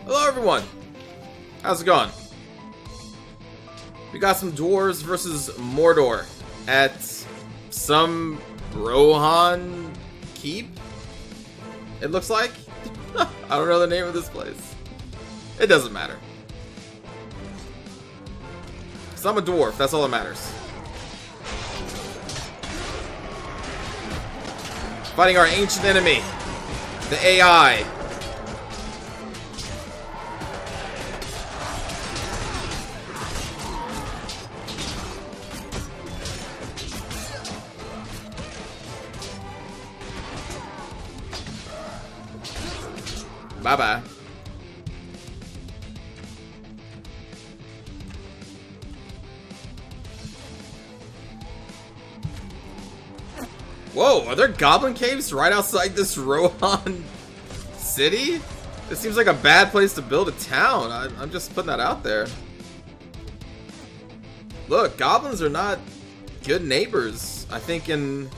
Hello everyone! How's it going? We got some dwarves versus Mordor at some Rohan Keep, it looks like. I don't know the name of this place. It doesn't matter. Because I'm a dwarf, that's all that matters. Fighting our ancient enemy, the AI. Bye-bye. Whoa, are there goblin caves right outside this Rohan city? This seems like a bad place to build a town. I'm just putting that out there. Look, goblins are not good neighbors, I think, in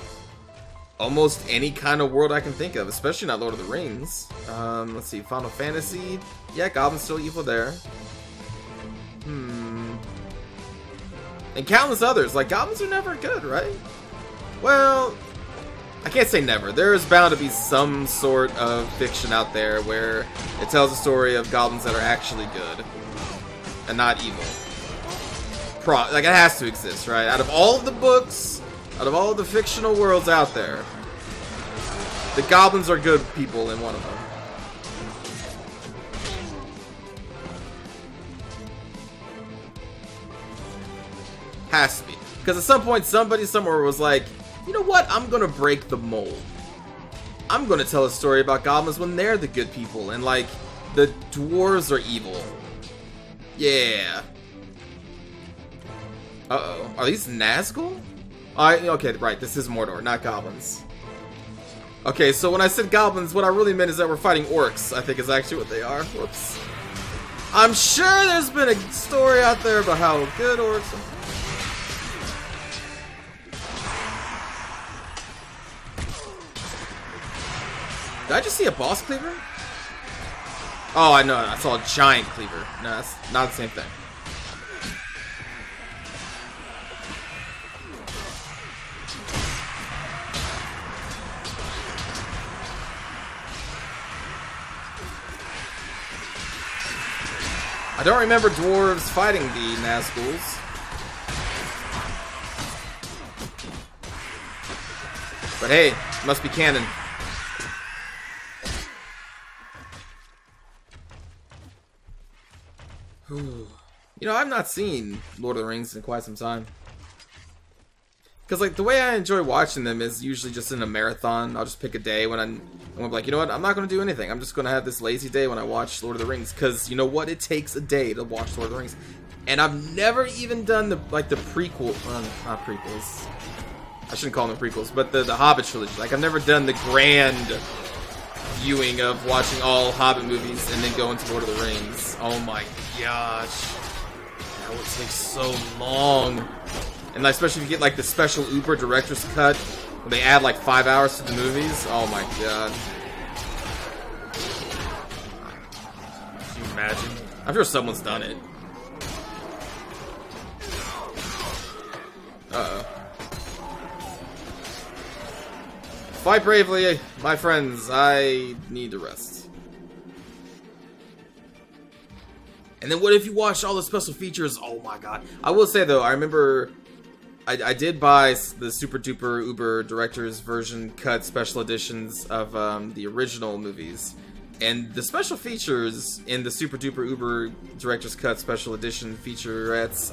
almost any kind of world I can think of, especially not Lord of the Rings. Let's see, Final Fantasy. Yeah, goblins still evil there. And countless others. Like, goblins are never good, right? Well, I can't say never. There is bound to be some sort of fiction out there where it tells a story of goblins that are actually good and not evil. Like, it has to exist, right? Out of all of the books, out of all of the fictional worlds out there, the goblins are good people in one of them. Has to be. Because at some point, somebody somewhere was like, you know what? I'm going to break the mold. I'm going to tell a story about goblins when they're the good people. And, like, the dwarves are evil. Yeah. Uh-oh. Are these Nazgul? Okay, right. This is Mordor, not goblins. Okay, so when I said goblins, what I really meant is that we're fighting orcs, I think is actually what they are. Whoops. I'm sure there's been a story out there about how good orcs are. Did I just see a boss cleaver? Oh, I know. I saw a giant cleaver. No, that's not the same thing. I don't remember dwarves fighting the Nazguls. But hey, must be canon. You know, I've not seen Lord of the Rings in quite some time. Because, like, the way I enjoy watching them is usually just in a marathon. I'll just pick a day when I'm like, you know what, I'm not going to do anything. I'm just going to have this lazy day when I watch Lord of the Rings. Because, you know what, it takes a day to watch Lord of the Rings. And I've never even done the, like, the prequel, not prequels. I shouldn't call them prequels, but the Hobbit trilogy. Like, I've never done the grand viewing of watching all Hobbit movies and then going to Lord of the Rings. Oh my gosh. That would take so long. And especially if you get like the special Uber director's cut where they add like 5 hours to the movies. Oh my god. Can you imagine? I'm sure someone's done it. Uh-oh. Fight bravely, my friends. I need to rest. And then what if you watched all the special features? Oh my god. I will say though, I remember I did buy the super duper uber director's version cut special editions of the original movies. And the special features in the super duper uber director's cut special edition featurettes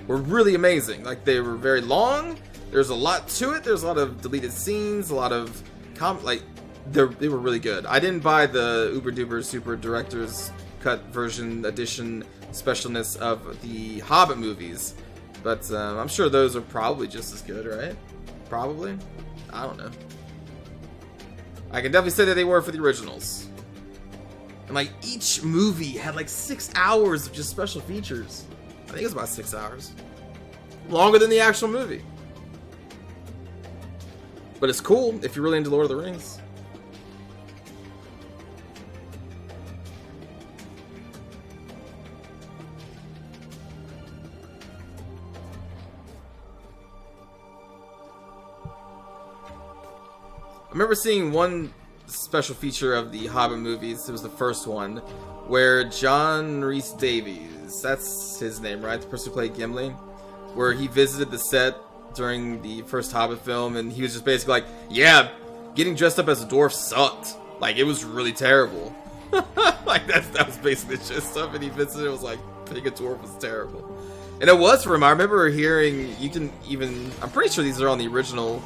were really amazing. Like, they were very long. There's a lot to it. There's a lot of deleted scenes, a lot of they were really good. I didn't buy the uber duper super director's cut version edition specialness of the Hobbit movies, but I'm sure those are probably just as good, right? Probably. I don't know. I can definitely say that they were for the originals. And like each movie had like 6 hours of just special features. I think it was about 6 hours. Longer than the actual movie. But it's cool if you're really into Lord of the Rings. I remember seeing one special feature of the Hobbit movies. It was the first one, where John Rhys Davies, that's his name, right? The person who played Gimli, where he visited the set during the first Hobbit film, and he was just basically like, yeah, getting dressed up as a dwarf sucked. Like, it was really terrible. Like, that was basically the gist of it. He visited, it was like, being a dwarf was terrible. And it was for him. I remember hearing, I'm pretty sure these are on the original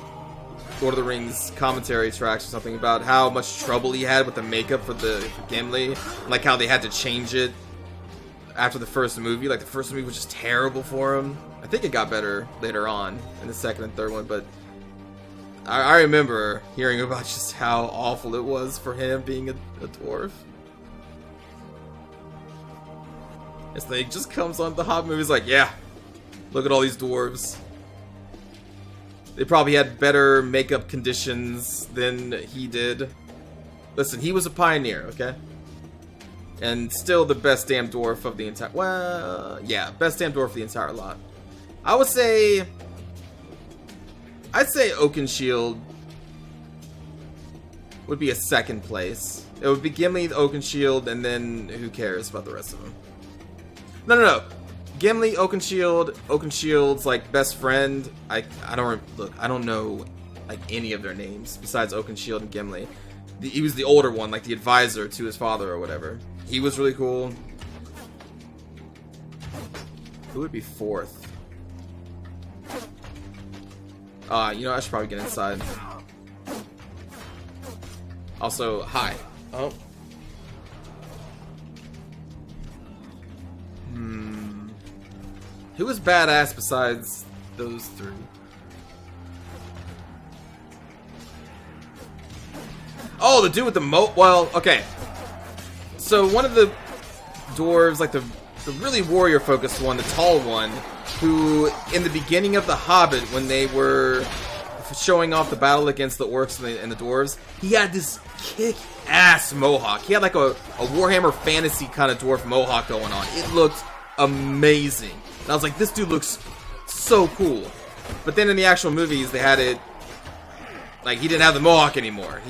Lord of the Rings commentary tracks or something, about how much trouble he had with the makeup for Gimli, like how they had to change it after the first movie. Like, the first movie was just terrible for him. I think it got better later on in the second and third one, but I remember hearing about just how awful it was for him being a dwarf. It's like, just comes on the Hobbit movies like, yeah, look at all these dwarves. They probably had better makeup conditions than he did. Listen, he was a pioneer, okay? And still the best damn dwarf of the entire... Well, yeah, best damn dwarf of the entire lot. I'd say Oakenshield would be a second place. It would be Gimli, Oakenshield, and then who cares about the rest of them? No. Gimli, Oakenshield's like best friend. I don't know like any of their names besides Oakenshield and Gimli. He was the older one, like the advisor to his father or whatever. He was really cool. Who would be fourth? I should probably get inside. Also, hi. Oh. Who was badass besides those three? Oh, the dude with the well, okay. So one of the dwarves, like the really warrior focused one, the tall one, who in the beginning of The Hobbit, when they were showing off the battle against the orcs and the dwarves, he had this kick-ass mohawk. He had like a Warhammer Fantasy kind of dwarf mohawk going on. It looked amazing. And I was like, this dude looks so cool. But then in the actual movies, they had it, like, he didn't have the mohawk anymore.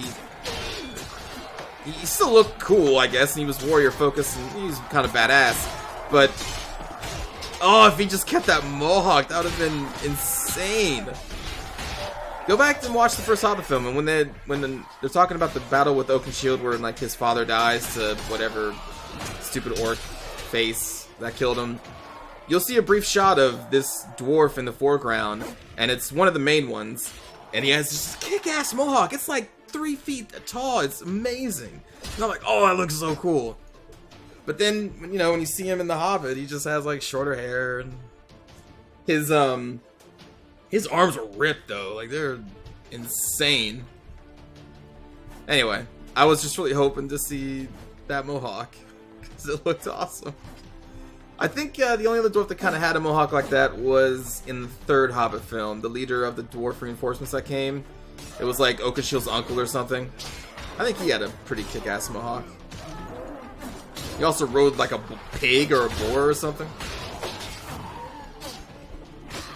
He still looked cool, I guess, and he was warrior focused, and he was kind of badass. But, oh, if he just kept that mohawk, that would have been insane. Go back and watch the first Hobbit film, and when they're talking about the battle with Oakenshield, where like his father dies to whatever stupid orc face that killed him, you'll see a brief shot of this dwarf in the foreground, and it's one of the main ones, and he has this kick-ass mohawk. It's like 3 feet tall. It's amazing. And I'm like, oh, that looks so cool. But then, when you see him in The Hobbit, he just has like shorter hair, and his arms are ripped though. Like, they're insane. Anyway, I was just really hoping to see that mohawk because it looked awesome. I think the only other dwarf that kind of had a mohawk like that was in the third Hobbit film, the leader of the dwarf reinforcements that came. It was like Oakenshield's uncle or something. I think he had a pretty kick-ass mohawk. He also rode like a pig or a boar or something.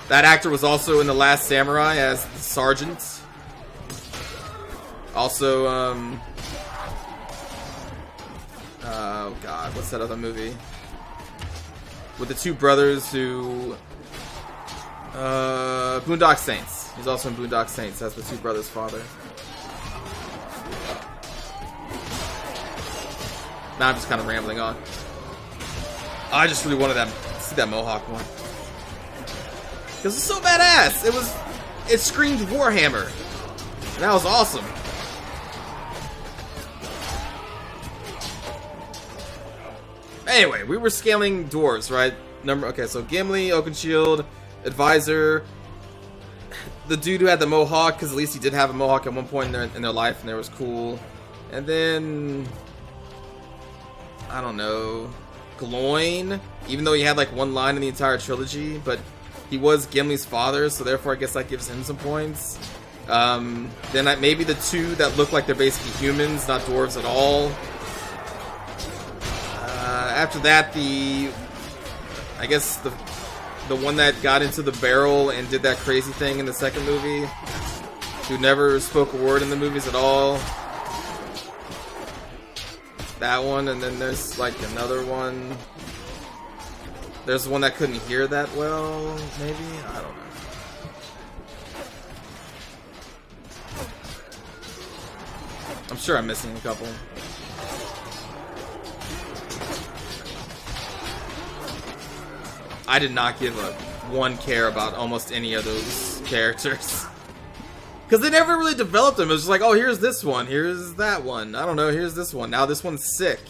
That actor was also in The Last Samurai as the sergeant. Also, oh god, what's that other movie? With the two brothers who... Boondock Saints. He's also in Boondock Saints as the two brothers' father. Now I'm just kind of rambling on. I just really wanted to see that mohawk one. Because it's so badass! It screamed Warhammer. And that was awesome. Anyway, we were scaling dwarves, right? Okay, so Gimli, Oakenshield, Advisor, the dude who had the mohawk, because at least he did have a mohawk at one point in their life, and it was cool. And then, I don't know, Gloin, even though he had like one line in the entire trilogy, but he was Gimli's father, so therefore I guess that gives him some points. Then maybe the two that look like they're basically humans, not dwarves at all. After that, I guess the one that got into the barrel and did that crazy thing in the second movie. who never spoke a word in the movies at all. That one, and then there's like another one. There's one that couldn't hear that well, maybe? I don't know. I'm sure I'm missing a couple. I did not give a one care about almost any of those characters. Because they never really developed them. It was just like, oh, here's this one, here's that one. I don't know, here's this one. Now this one's sick.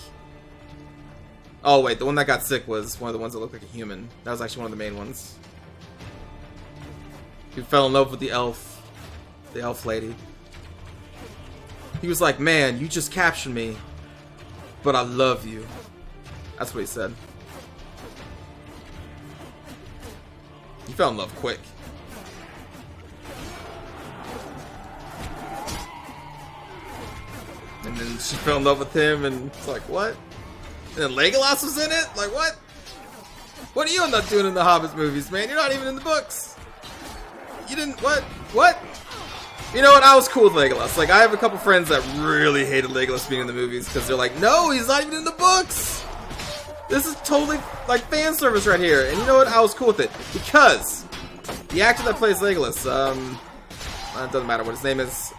Oh, wait, the one that got sick was one of the ones that looked like a human. That was actually one of the main ones. He fell in love with the elf lady. He was like, man, you just captured me, but I love you. That's what he said. He fell in love quick. And then she fell in love with him, and it's like, what? And then Legolas was in it? Like, what? What are you end up doing in the Hobbit movies, man? You're not even in the books. You didn't, what? What? You know what? I was cool with Legolas. Like, I have a couple friends that really hated Legolas being in the movies because they're like, no, he's not even in the books. This is totally, like, fan service right here. And you know what? I was cool with it because the actor that plays Legolas, it doesn't matter what his name is,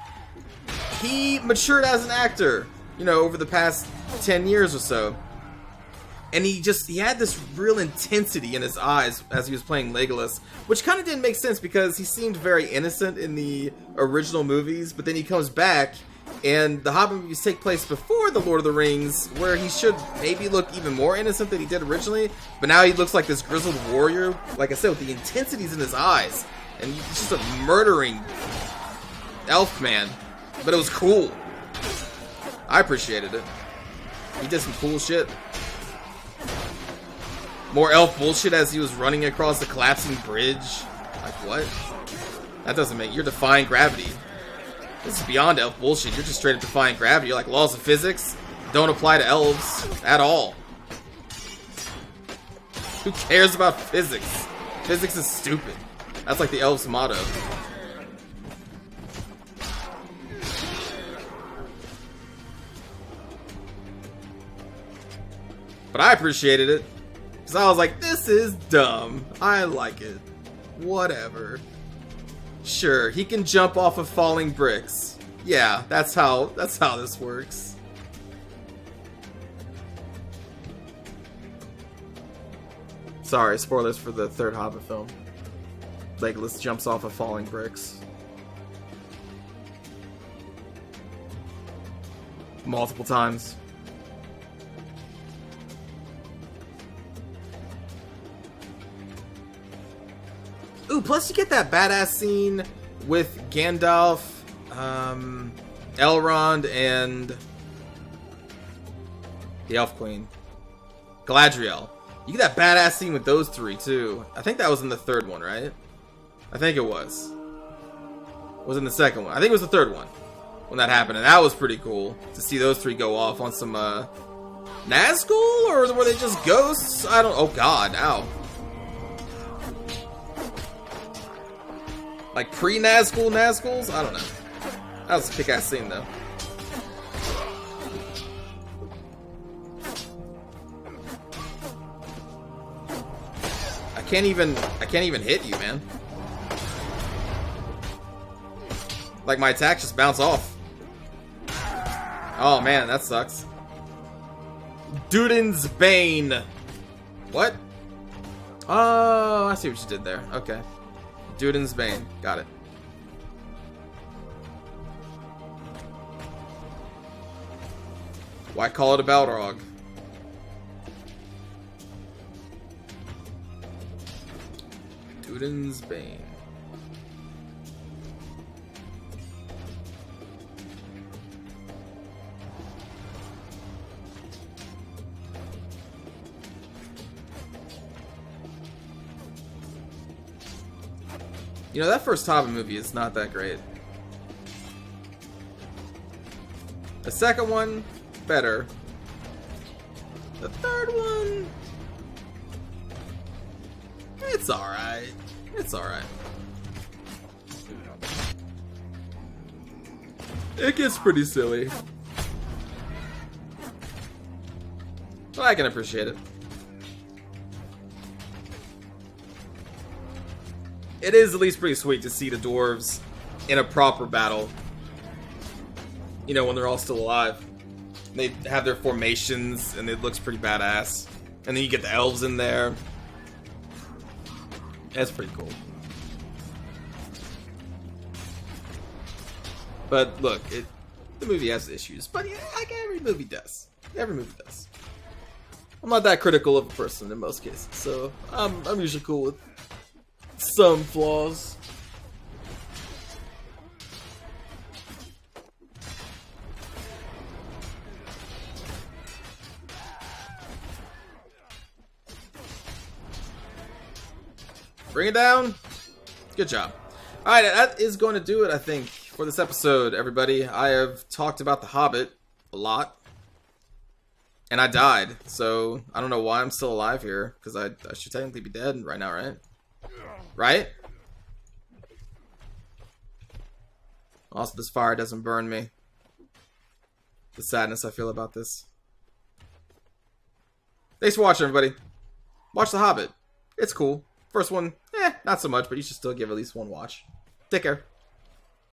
he matured as an actor, you know, over the past 10 years or so. And he had this real intensity in his eyes as he was playing Legolas, which kind of didn't make sense because he seemed very innocent in the original movies, but then he comes back, and the Hobbit movies take place before the Lord of the Rings, where he should maybe look even more innocent than he did originally, but now he looks like this grizzled warrior, like I said, with the intensities in his eyes, and he's just a murdering elf man, but it was cool. I appreciated it. He did some cool shit. More elf bullshit as he was running across the collapsing bridge. Like, what? That doesn't make... You're defying gravity. This is beyond elf bullshit. You're just straight up defying gravity. You're like, laws of physics don't apply to elves at all. Who cares about physics? Physics is stupid. That's like the elves' motto. But I appreciated it. Because I was like, this is dumb. I like it. Whatever. Sure, he can jump off of falling bricks. Yeah, that's how this works. Sorry, spoilers for the third Hobbit film. Legolas jumps off of falling bricks. Multiple times. Ooh, plus you get that badass scene with Gandalf, Elrond, and the Elf Queen, Galadriel. You get that badass scene with those three, too. I think that was in the third one, right? I think it was. Was in the second one. I think it was the third one when that happened, and that was pretty cool to see those three go off on some, Nazgul? Or were they just ghosts? I don't... Oh, God. Ow. Like pre-Nazguls? I don't know. That was a kick-ass scene, though. I can't even hit you, man. Like, my attacks just bounce off. Oh, man, that sucks. Durin's Bane. What? Oh, I see what you did there. Okay. Durin's Bane. Got it. Why call it a Balrog? Durin's Bane. You know, that first Hobbit movie is not that great. The second one, better. The third one, it's alright. It's alright. It gets pretty silly. But I can appreciate it. It is at least pretty sweet to see the dwarves in a proper battle. You know, when they're all still alive. They have their formations, and it looks pretty badass. And then you get the elves in there. That's pretty cool. But look, the movie has issues. But yeah, like every movie does. Every movie does. I'm not that critical of a person in most cases, so I'm usually cool with some flaws. Bring it down. Good job. Alright, that is going to do it, I think, for this episode, everybody. I have talked about The Hobbit a lot. And I died, so I don't know why I'm still alive here, because I should technically be dead right now, right? Right? Also, this fire doesn't burn me. The sadness I feel about this. Thanks for watching, everybody. Watch The Hobbit. It's cool. First one, not so much, but you should still give at least one watch. Take care.